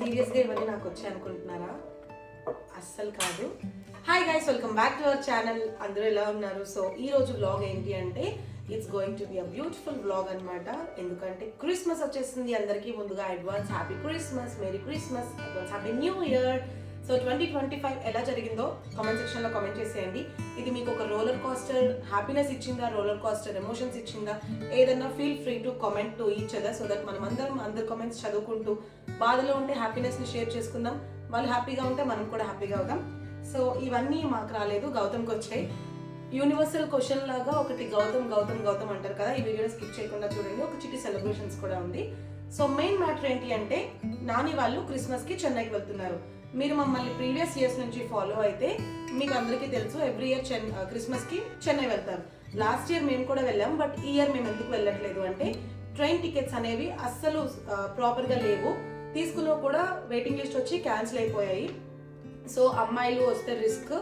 సీరియస్గా ఇవన్నీ నాకు వచ్చాయి అనుకుంటున్నారా? అస్సలు కాదు. Hi guys, welcome back to our channel. అందరూ ఎలా ఉన్నారు? సో ఈ రోజు వ్లాగ్ ఏంటి అంటే it's going to be a beautiful vlog అనమాట. ఎందుకంటే క్రిస్మస్ వచ్చేసింది. అందరికీ ముందుగా advance happy Christmas, merry Christmas, advance happy new year. So 2025 ఎలా జరిగిందో కామెంట్ సెక్షన్లో కామెంట్ చేసేయండి. ఇది మీకు ఒక రోలర్ కోస్టర్ హ్యాపీనెస్ ఇచ్చిందా, రోలర్ కోస్టర్ ఎమోషన్స్ ఇచ్చిందా, ఏదన్నా feel free to comment to each other so that మనం అందరి కామెంట్స్ చదువుకుంటూ బాధలో ఉంటే హ్యాపీనెస్ని షేర్ చేసుకుందాం. వాళ్ళు హ్యాపీగా ఉంటే మనం కూడా హ్యాపీగా అవుదాం. సో ఇవన్నీ మాకు రాలేదు, గౌతమ్కి వచ్చాయి. యూనివర్సల్ క్వశ్చన్ లాగా ఒకటి గౌతమ్ గౌతమ్ గౌతమ్ అంటారు కదా, ఈ వీడియోని స్కిప్ చేయకుండా చూడండి. ఒక చిట్టి సెలబ్రేషన్స్ కూడా ఉంది. సో మెయిన్ మ్యాటర్ ఏంటి అంటే నాని వాళ్ళు క్రిస్మస్కి చెన్నైకి వెళ్తున్నారు. మీరు మమ్మల్ని ప్రీవియస్ ఇయర్స్ నుంచి ఫాలో అయితే మీకు అందరికీ తెలుసు, ఎవ్రీ ఇయర్ క్రిస్మస్కి చెన్నై వెళ్తారు. లాస్ట్ ఇయర్ మేము కూడా వెళ్ళాం. బట్ ఈ ఇయర్ మేము ఎందుకు వెళ్ళట్లేదు అంటే ట్రైన్ టికెట్స్ అనేవి అస్సలు ప్రాపర్గా లేవు. తీసుకున్నా కూడా వెయిటింగ్ లిస్ట్ వచ్చి క్యాన్సిల్ అయిపోయాయి. సో అమ్మాయిలు వస్తే రిస్క్,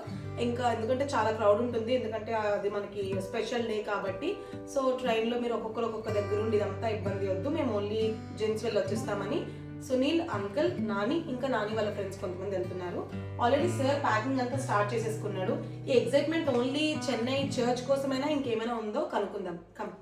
ఇంకా ఎందుకంటే చాలా క్రౌడ్ ఉంటుంది, ఎందుకంటే అది మనకి స్పెషల్ డే కాబట్టి. సో ట్రైన్లో మీరు ఒక్కొక్క దగ్గర ఉండి ఇదంతా ఇబ్బంది వద్దు, మేము ఓన్లీ జెంట్స్ వెళ్ళి వచ్చేస్తామని సునీల్, అంకుల్, నాని, ఇంకా నాని వాళ్ళ ఫ్రెండ్స్ కొంతమంది వెళ్తున్నారు. ఆల్రెడీ సార్ ప్యాకింగ్ అంతా స్టార్ట్ చేసేసుకున్నాడు. ఈ ఎగ్జైట్మెంట్ ఓన్లీ చెన్నై చర్చ్ కోసమైనా ఇంకేమైనా ఉందో కనుక్కుందాం. కమ్.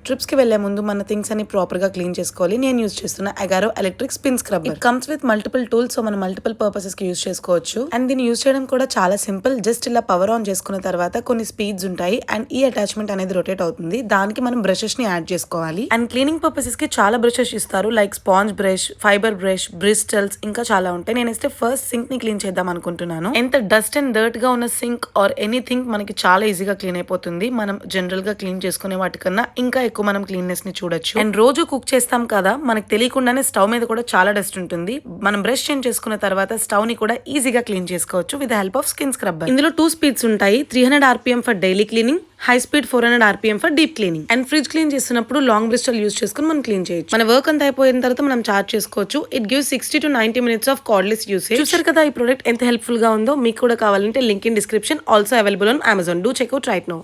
ట్రిప్స్కి వెళ్లే ముందు మన థింగ్స్ అని ప్రాపర్గా క్లీన్ చేసుకోవాలి. నేను యూజ్ చేస్తున్న Agaro electric spin scrubber. It comes with multiple tools, so మనం మల్టిపుల్ పర్పసెస్కి యూజ్ చేసుకోవచ్చు. అండ్ దీన్ని యూజ్ చేయడం కూడా చాలా సింపుల్. జస్ట్ ఇలా పవర్ ఆన్ చేసుకున్న తర్వాత కొన్ని స్పీడ్స్ ఉంటాయి అండ్ ఈ అటాచ్మెంట్ అనేది రొటేట్ అవుతుంది. దానికి మనం బ్రషెస్ ని యాడ్ చేసుకోవాలి. అండ్ క్లీనింగ్ పర్పసెస్ కి చాలా బ్రషెస్ ఇస్తారు, like sponge brush, fibre brush, bristles, ఇంకా చాలా ఉంటాయి. నేనైతే ఫస్ట్ సింక్ ని క్లీన్ చేద్దాం అనుకుంటున్నాను. ఎంత డస్ట్ అండ్ డర్ట్ గా ఉన్న సింక్ ఆర్ ఎనీథింగ్ మనకి చాలా ఈజీగా క్లీన్ అయిపోతుంది. మనం జనరల్ గా క్లీన్ చేసుకునే వాటికన్నా ఇంకా ఎక్కువ మనం క్లీన్నెస్ ని చూడొచ్చు. అండ్ రోజు కుక్ చేస్తాం కదా, మనకు తెలియకుండానే స్టవ్ మీద కూడా చాలా డస్ట్ ఉంటుంది. మనం బ్రష్ చేంజ్ చేసుకున్న తర్వాత స్టవ్ ని కూడా ఈజీగా క్లీన్ చేసుకోవచ్చు with help of skin scrubber. ఇందులో 2 స్పీడ్స్ ఉంటాయి, 300 RPM for daily cleaning, high speed 400 RPM for deep cleaning. And fridge clean చేస్తున్నప్పుడు లాంగ్ బ్రిస్టల్ యూజ్ చేసుకుని మనం క్లీన్ చేయొచ్చు. మన వర్క్ అంతా అయిపోయిన తర్వాత మనం చార్జ్ చేసుకోవచ్చు. It gives 60 to 90 minutes of cardless usage. చూసారు కదా ఈ ప్రోడక్ట్ ఎంత హెల్ప్ఫుల్ గా ఉందో. మీకు కూడా కావాలంటే link in description, also available on Amazon. Do check out right now.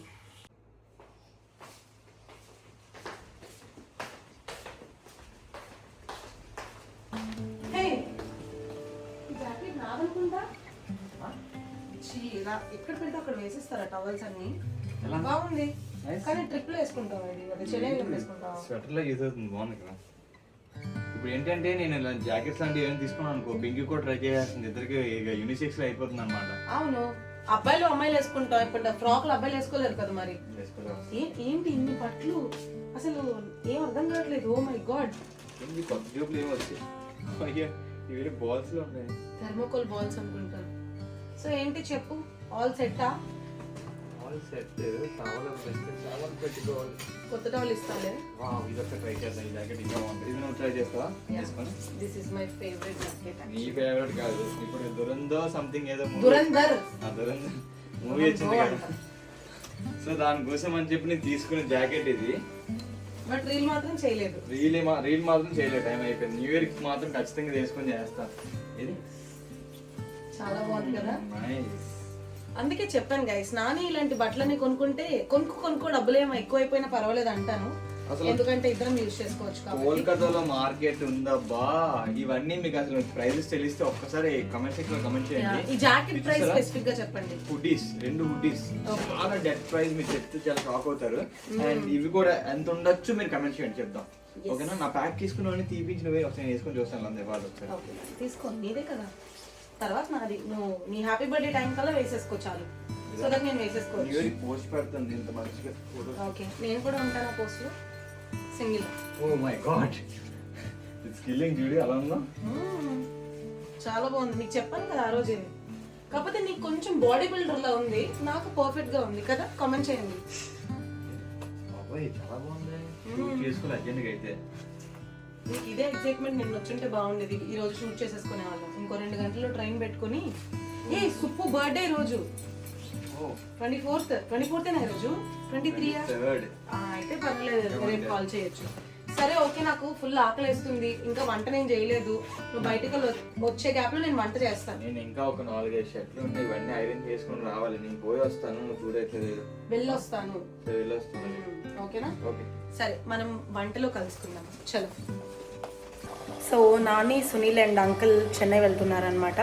ఎక్కడ పెడితే అక్కడ వేసేస్తారా టవల్స్ అన్ని? బాగుంది కానీ ట్రిప్ లో వేసుకుంటాం. అది చెన్నైలో వేసుకుంటాం. స్వెటర్ లో యూజ్ అవుతుంది, బాగుంది కదా. ఇప్పుడు ఏంటంటే నేను ఇలా జాకెట్స్ లాంటివి ఏమైనా తీసుకున్నాను అనుకో, పింక్ కూడా ట్రై చేయాల్సింది. ఇద్దరికి ఇక యూనిసెక్స్ లో అయిపోతుంది అనమాట. అవును, అబ్బాయిలు అమ్మాయిలు వేసుకుంటాం. ఇప్పుడు ఫ్రాక్లు అబ్బాయిలు వేసుకోలేరు కదా మరి. ఏంటి ఇన్ని బట్టలు, అసలు ఏం అర్థం కావట్లేదు. ఓ మై గాడ్, కొత్త జోబులు ఏమో వచ్చాయి. ఇవి బాల్స్ లో ఉన్నాయి, థర్మోకోల్ బాల్స్ అనుకుంటారు. సో ఏంటి చెప్పు, ఆల్ సెట్టా? All set. సామాన్ పెట్టుకోవాలి. కొత్త టవల్ ఇస్తాలే. వావ్, ఇది ఒక ట్రై చేద్దాం. ఈ జాకెట్ ఇంకా బాగుంది. ఇది నువ్వు ట్రై చేస్తావా? చేసుకొని. This is my favourite jacket. నీ ఫేవరెట్ కాదు, ఇప్పుడు దురందో సంథింగ్ ఏదో దురందర్ మూవీ వచ్చింది కదా, సో దానికోసం అని చెప్పి నేను తీసుకునే జాకెట్ ఇది. బట్ రీల్ మాత్రం చేయలేదు. రీల్ మాత్రం చేయలేదు, టైం అయిపోయింది. న్యూ ఇయర్ కి మాత్రం ఖచ్చితంగా చేసుకొని చేస్తాను. ఇది చాలా బాగుంది కదా. నైస్. అందుకే చెప్పాను గైస్, నాని ఇలాంటి బట్టలని కొనుక్కుంటే కొనుక్కో డబ్బులేమో ఎక్కువైపోయినా పర్వాలేదు అంటాను, ఎందుకంటే ఇద్దరం యూజ్ చేసుకోవచ్చు కాబట్టి. కోల్కతాలో మార్కెట్ ఉందబ్బా, ఇవన్నీ మీకు అసలు ప్రైజెస్ తెలిస్తే ఒక్కసారి కమెంట్ సెక్షన్ లో కమెంట్ చేయండి. ఈ జాకెట్ ప్రైస్ స్పెసిఫిక్ గా చెప్పండి. హుడీస్, 2 హుడీస్ చాలా డెడ్ ప్రైస్, మీరు చెప్తే చాలా షాక్ అవుతారు. అండ్ ఇవి కూడా ఎంత ఉండొచ్చు మీరు కమెంట్ చేయండి, చెప్దాం. ఓకేనా? నా ప్యాక్ తీసుకుని తీపించినవే ఒకసారి వేసుకొని చూస్తాను. అంతే వాళ్ళు ఒకసారి తీసుకో, నీదే కదా. తర్వాత నాది, నువ్వు నీ హ్యాపీ బర్త్డే టైం కల్లా వేసేసుకో చాలు. సో దట్ నేను వేసేసుకోవచ్చు. పోస్ట్ పెడతాను ఇంత మంచిగా. ఓకే, నేను కూడా ఉంటాను ఆ పోస్ట్ లో single. Oh my god, it's killing. చూడు అలా ఉందా, చాలా బాగుంది. నీకు చెప్పాను కదా ఆ రోజు ఇది. కాకపోతే నీకు కొంచెం బాడీ బిల్డర్ లా ఉంది, నాకు పర్ఫెక్ట్ గా ఉంది కదా. కామెంట్ చేయండి. బాబాయ్ చాలా బాగుంది. చేసుకోవాలి అర్జెంట్గా అయితే. నీకు ఇదే ఎగ్జైట్మెంట్ నేను వచ్చుంటే బాగుండేది. ఈ రోజు షూట్ చేసేసుకునే వాళ్ళం. ఇంకో 2 గంటల్లో ట్రైన్ పెట్టుకుని. ఏ సుప్పు బర్త్డే రోజు 24th ఈ రోజు 23 అయితే పర్లేదు, రేపు కాల్ చేయొచ్చు. సరే ఓకే, నాకు ఫుల్ ఆకలి వేస్తుంది, ఇంకా వంట నేను చేయలేదు. నువ్వు బయటకు వచ్చే గ్యాప్ లో నేను వంట చేస్తాను. నేను ఇంకా ఒక 4-5 షర్ట్లు ఉన్నాయి, ఇవన్నీ ఐరన్ చేసుకుని రావాలి. నేను పోయి వస్తాను, నువ్వు చూడట్లేదు. వెళ్ళొస్తాను. ఓకేనా? ఓకే, సరే మనం వంటలో కలుసుకుందాం. చలో. So Nani, Sunil and uncle Chennai వెళ్తున్నారనమాట.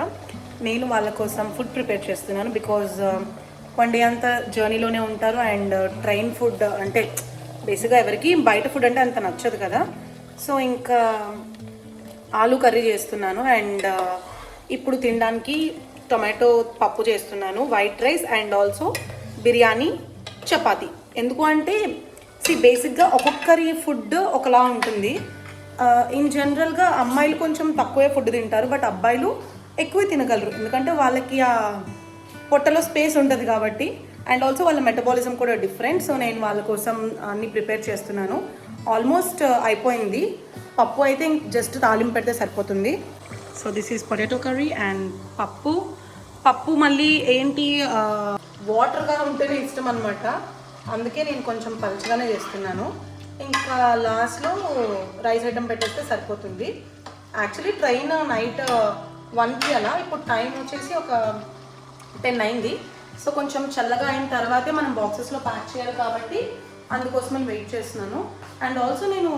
నేను వాళ్ళ కోసం ఫుడ్ ప్రిపేర్ చేస్తున్నాను. బికాజ్ వన్ డే అంతా జర్నీలోనే ఉంటారు. అండ్ ట్రైన్ ఫుడ్ అంటే బేసిక్గా ఎవరికి బయట ఫుడ్ అంటే అంత నచ్చదు కదా. సో ఇంకా ఆలూ కర్రీ చేస్తున్నాను. అండ్ ఇప్పుడు తినడానికి టొమాటో పప్పు చేస్తున్నాను, white rice and also biryani, chapati. ఎందుకు అంటే బేసిక్గా ఒక్కొక్కరి ఫుడ్ ఒకలా ఉంటుంది. ఇన్ జనరల్గా అమ్మాయిలు కొంచెం తక్కువే ఫుడ్ తింటారు, బట్ అబ్బాయిలు ఎక్కువ తినగలరు. ఎందుకంటే వాళ్ళకి ఆ పొట్టలో స్పేస్ ఉంటుంది కాబట్టి. అండ్ ఆల్సో వాళ్ళ మెటబాలిజం కూడా డిఫరెంట్. సో నేను వాళ్ళ కోసం అన్ని ప్రిపేర్ చేస్తున్నాను. ఆల్మోస్ట్ అయిపోయింది. పప్పు అయితే జస్ట్ తాలింపు పెడితే సరిపోతుంది. So this is potato curry and పప్పు మళ్ళీ ఏంటి వాటర్గా ఉంటేనే ఇష్టం అనమాట. అందుకే నేను కొంచెం పలుచగానే చేస్తున్నాను. ఇంకా లాస్ట్లో రైస్ ఐటమ్ పెట్టేస్తే సరిపోతుంది. యాక్చువల్లీ ట్రైన్ నైట్ 1కి అలా, ఇప్పుడు టైం వచ్చేసి ఒక 10 అయింది. సో కొంచెం చల్లగా అయిన తర్వాతే మనం బాక్సెస్లో ప్యాక్ చేయాలి కాబట్టి అందుకోసం వెయిట్ చేస్తున్నాను. అండ్ ఆల్సో నేను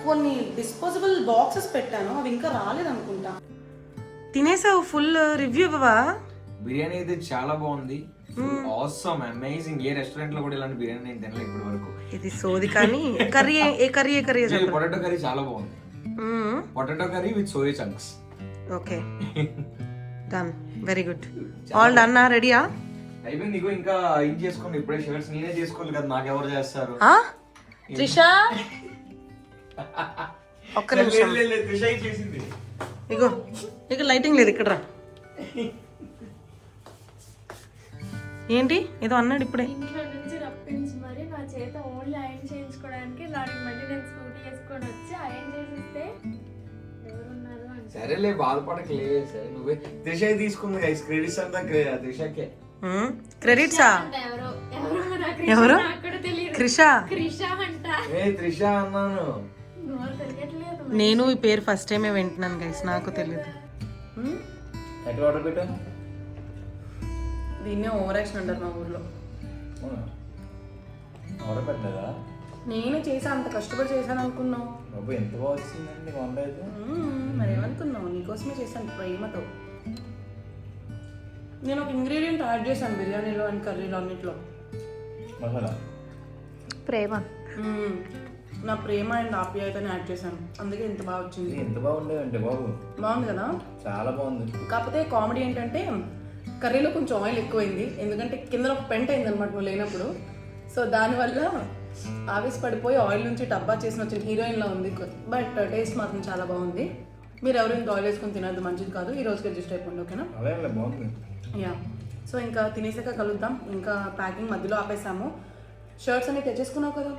కొన్ని డిస్పోజబుల్ బాక్సెస్ పెట్టాను, అవి ఇంకా రాలేదనుకుంటా. తినేసావు? ఫుల్ రివ్యూ ఇవ్వవా? బిర్యానీ అయితే చాలా బాగుంది, ఆసమ్, అమేజింగ్. ఏ రెస్టారెంట్ లో కూడా ఇలాంటి బిర్యానీ నేను తినలేదు ఇప్పటి వరకు. ఇది సోది. కానీ కర్రీ ఏ కర్రీ పొటాటో కర్రీ చాలా బాగుంది. Potato curry with soya chunks. Okay, done, very good. All done. రెడీయా? అయిపోయింది. ఇగో ఇంకా ఏం చేసుకోండి, ఇప్పుడే షర్ట్స్ నేనే చేసుకోవాలి కదా, నాకెవరు చేస్తారు? త్రిష ఒక్క నిమిషం. త్రిష చేసింది. ఇగో ఇక లైటింగ్ లేదు ఇక్కడ రా. ఏంటి ఏదో అన్నాడు ఇప్పుడే. ఇంట్లో నుంచి రప్పించి మరి నా చేత ఓన్లీ ఐరన్ చేయించుకోవడానికి దానికి మళ్ళీ నేను స్కూటీ వేసుకొని వచ్చి ఐరన్ చేసిస్తే ఎవరున్నారు అంటే సరేలే, బాధపడకలే. సరే నువ్వే. త్రిష తీసుకుంది గైస్, క్రెడిట్స్ అంతా త్రిషకే. క్రెడిట్సా? ఎవరు? క్రిష. త్రిష అన్నాను. నేను ఈ పేరు ఫస్ట్ టైమే వింటున్నాను గైస్, నాకు తెలియదు. ఎక్కడ ఆర్డర్ పెట్టా? దీన్నే ఓవర్ యాక్షన్ అంటారు మా ఊర్లో. ఆర్డర్ పెట్టలేదా? నేను చేసా, అంత కష్టపడి చేశాను అనుకున్నావు. బాబు ఎంత బాగా వచ్చిందండి వంట అయితే. మరి ఏమనుకున్నావు? నీకోసమే చేశాను ప్రేమతో. నేను ఒక ఇంగ్రీడియంట్ యాడ్ చేశాను బిర్యానీలో అండ్ కర్రీలో అన్నిట్లో. మసాలా ప్రేమ. నా ప్రేమ అండ్ ఆప్యాయతని యాడ్ చేశాను, అందుకే ఇంత బాగా వచ్చింది. ఎంత బాగుండేదంటే బాబు, బాగుంది కదా? చాలా బాగుంది. కాకపోతే కామెడీ ఏంటంటే కర్రీలో కొంచెం ఆయిల్ ఎక్కువైంది, ఎందుకంటే కింద ఒక పెంట్ అయింది అనమాట నువ్వు లేనప్పుడు. సో దానివల్ల ఆవేశపడిపోయి ఆయిల్ నుంచి డబ్బా చేసిన వచ్చిన హీరోయిన్లో ఉంది. బట్ టేస్ట్ మాత్రం చాలా బాగుంది. మీరు ఎవరు ఇంత ఆయిల్ వేసుకొని తినద్దు, మంచిది కాదు. ఈ రోజుకి అడ్జస్ట్ అయిపోండి, ఓకేనా? అదే బాగుంది. యా, సో ఇంకా తినేసాక కలుద్దాం. ఇంకా ప్యాకింగ్ మధ్యలో ఆపేసాము. షర్ట్స్ అన్ని తెచ్చేసుకున్నావు కదా,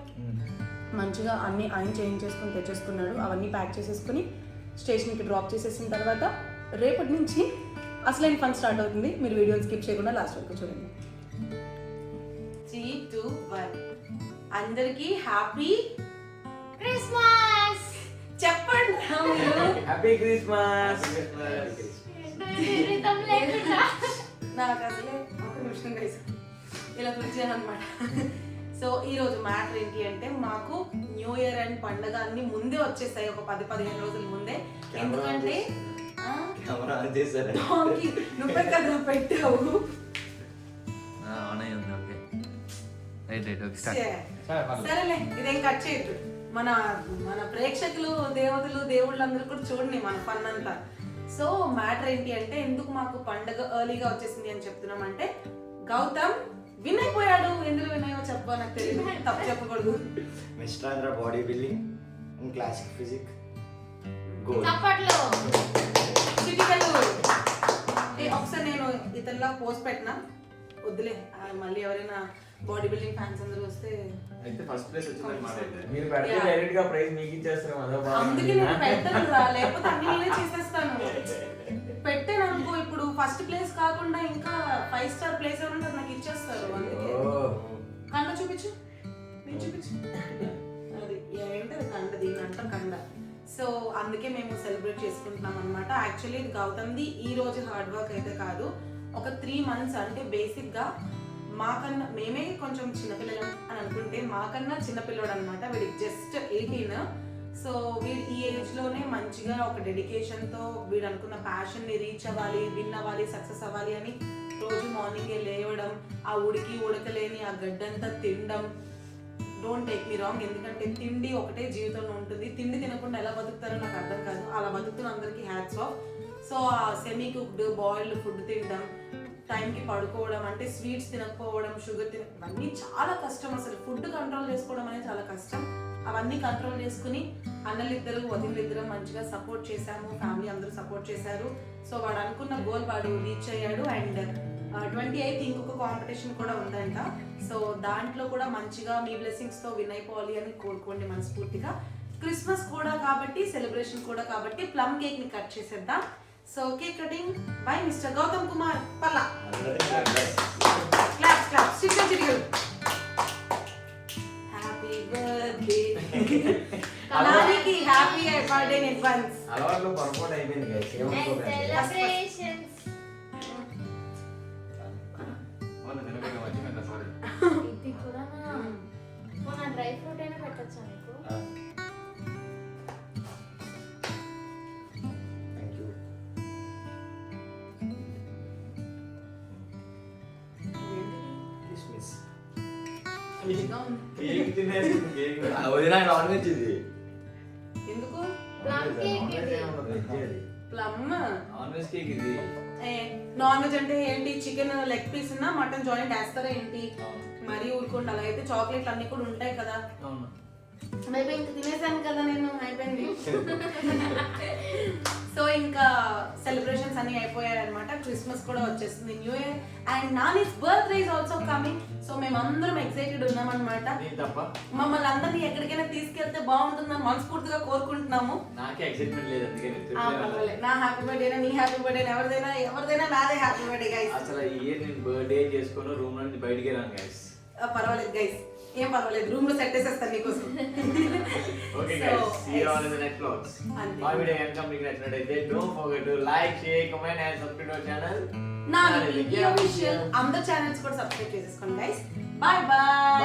మంచిగా అన్ని ఆయన చేయించేసుకుని తెచ్చేసుకున్నాడు. అవన్నీ ప్యాక్ చేసేసుకుని స్టేషన్కి డ్రాప్ చేసేసిన తర్వాత రేపటి నుంచి అసలైన ఫన్ స్టార్ట్ అవుతుంది. మీరు వీడియోని స్కిప్ చేయకుండా లాస్ట్ వరకు చూడండి. 3, 2, 1. అందరికీ హ్యాపీ క్రిస్మస్ చెప్పండి. Happy Christmas. నాకు అసలే ఒక నిమిషం గైస్ ఇలా కూర్చాను అనమాట. సో ఈరోజు మ్యాటర్ ఏంటి అంటే, మాకు న్యూ ఇయర్ అండ్ పండగ అన్ని ముందే వచ్చేస్తాయి, ఒక 10-15 రోజుల ముందే. ఎందుకంటే నువ్వే కదా పెట్టావు. సరేలే, ఇదేం కట్ చేయట్టు. మన మన ప్రేక్షకులు, దేవతలు, దేవుళ్ళందరూ కూడా చూడండి మన ఫన్ అంతా. సో మ్యాటర్ ఏంటి అంటే, ఎందుకు మాకు పండగ ఎర్లీగా వచ్చేసింది అని చెప్తున్నామంటే, గౌతమ్ విన్ అయిపోయాడు. ఎందుకు విన్ అయ్యో చెప్పా, నాకు తెలియదు, తప్పు చెప్పకూడదు. Mister Andhra body building and classic physique చప్పట్లో చిటికలు. ఒకసారి నేను ఇతరులా పోస్ట్ పెట్టినా, వద్దులే మళ్ళీ ఎవరైనా బాడీ బిల్డింగ్ ఫ్యాన్స్ అందరూ వస్తే. అయితే ఫస్ట్ ప్లేస్ వచ్చింది. మీరు పెడితే డైరెక్ట్ గా ప్రైజ్ మీకు ఇచ్చేస్తాం. అందుకే నేను పెట్టను రా, లేకపోతే అన్ని నేనే చేసేస్తాను. పెట్టాను అనుకో, ఇప్పుడు ఫస్ట్ ప్లేస్ కాకుండా ఇంకా 5 స్టార్ ప్లేస్ ఎవరంటే నాకు ఇచ్చేస్తారు. అందుకే కండ చూపించు, నేను చూపించు. అది ఏంటది కండ, దీన్ని అంటాం కండ. సో అందుకే మేము సెలబ్రేట్ చేసుకుంటున్నాం అనమాట. యాక్చువల్లీ ఇది గౌతమ్ది ఈ రోజు హార్డ్ వర్క్ అయితే కాదు, ఒక 3 months. అంటే బేసిక్గా మాకన్నా మేమే కొంచెం చిన్నపిల్లలం అని అనుకుంటే, మాకన్నా చిన్నపిల్లడు అనమాట. వీడికి జస్ట్ 18. సో వీడు ఈ ఏజ్ లోనే మంచిగా ఒక డెడికేషన్ తో వీడు అనుకున్న ప్యాషన్ ని రీచ్ అవ్వాలి, విన్ అవ్వాలి, సక్సెస్ అవ్వాలి అని రోజు మార్నింగ్ లేవడం, ఆ ఉడకలేని ఆ గడ్డంతా తినడం. డోంట్ టేక్ మీ రాంగ్, ఎందుకంటే తిండి ఒకటే జీవితంలో ఉంటుంది. తిండి తినకుండా ఎలా బతుకుతారో నాకు అర్థం కాదు. అలా బతుకుతున్న అందరికీ హ్యాట్స్ ఆఫ్. సో ఆ సెమీ కుక్డ్ బాయిల్డ్ ఫుడ్ తినడం, టైంకి పడుకోవడం, అంటే స్వీట్స్ తినకపోవడం, షుగర్ ఇవన్నీ చాలా కష్టం. అసలు ఫుడ్ కంట్రోల్ చేసుకోవడం అనేది చాలా కష్టం. అవన్నీ కంట్రోల్ చేసుకుని అన్నలిద్దరు వదిలిద్దరు మంచిగా సపోర్ట్ చేశాము, ఫ్యామిలీ అందరూ సపోర్ట్ చేశారు. సో వాడు అనుకున్న గోల్ వాడు రీచ్ అయ్యాడు. అండ్ 28th ఇంకొక కాంపిటీషన్ కూడా ఉందంట. సో దాంట్లో కూడా మంచిగా మీ బ్లెస్సింగ్స్ తో విన్ అయిపోవాలి అని కోరుకోండి మనస్ఫూర్తిగా. క్రిస్మస్ కూడా కాబట్టి, సెలబ్రేషన్ కూడా కాబట్టి ప్లమ్ కేక్ ని కట్ చేసేద్దాం. So cake cutting by mister Gautam Kumar Palla. Clap clap sticker తిరిగి. హ్యాపీ బర్త్డే కలానికి, హ్యాపీ బర్త్డే ఇన్ అడ్వాన్స్. అలవాట్లో పొరపాటు అయిపోయింది guys. సెలబ్రేషన్స్ ఇది కూడా నా డ్రై ఫ్రూట్ అయినా పెట్టచ్చా నీకు? Thank you. Christmas. వదిన నాన్ వెజ్ ఇది. ఎందుకు Plum cake ఇది. ప్లమ్ నాన్ వెజ్ కేక్ ఇది. నాన్ వెజ్ అంటే ఏంటి? చికెన్ లెగ్ పీస్ ఉన్నా మటన్ జాయింట్ వేస్తారా ఏంటి? మరి ఊరుకోండి. అలా అయితే చాక్లెట్లు అన్ని కూడా ఉంటాయి కదా. అవును. మేబీ ఇంకా తినేసాను కదా నేను, అయిపోయింది. సో ఇంకా సెలబ్రేషన్స్ అన్ని అయిపోయాయి అనమాట. క్రిస్మస్ కూడా వచ్చేస్తుంది, new year, and Nani's birthday is also coming. So మేమందరం ఎక్సైటెడ్ ఉన్నాం అనమాట. మమ్మల్ని అందరినీ ఎక్కడికైనా తీసుకెళ్తే బాగుంటుందని మనస్ఫూర్తిగా కోరుకుంటున్నాము. నాకే ఎక్సైట్మెంట్ లేదు, నా హ్యాపీ బర్త్డే, నీ హ్యాపీ బర్త్డే, ఎవరిదైనా నాదే హ్యాపీ బర్త్డే గైస్. అసలు ఈ ఇయర్ నేను బర్త్డే చేసుకుని రూమ్ నుంచి బయటికి రాను గైస్. పర్వాలేదు గైస్, ఏం పర్వాలేదు, రూమ్ లో సెట్ చేసేస్తాను నీకోసం. Okay guys, see you all in the next vlogs. మా వీడియో కనుక మీకు నచ్చినట్లయితే don't forget to like, share, comment and subscribe our channel. నా ఆఫీషియల్ అందరి ఛానల్స్ కూడా సబ్స్క్రైబ్ చేసేసుకోండి గైస్. Bye bye.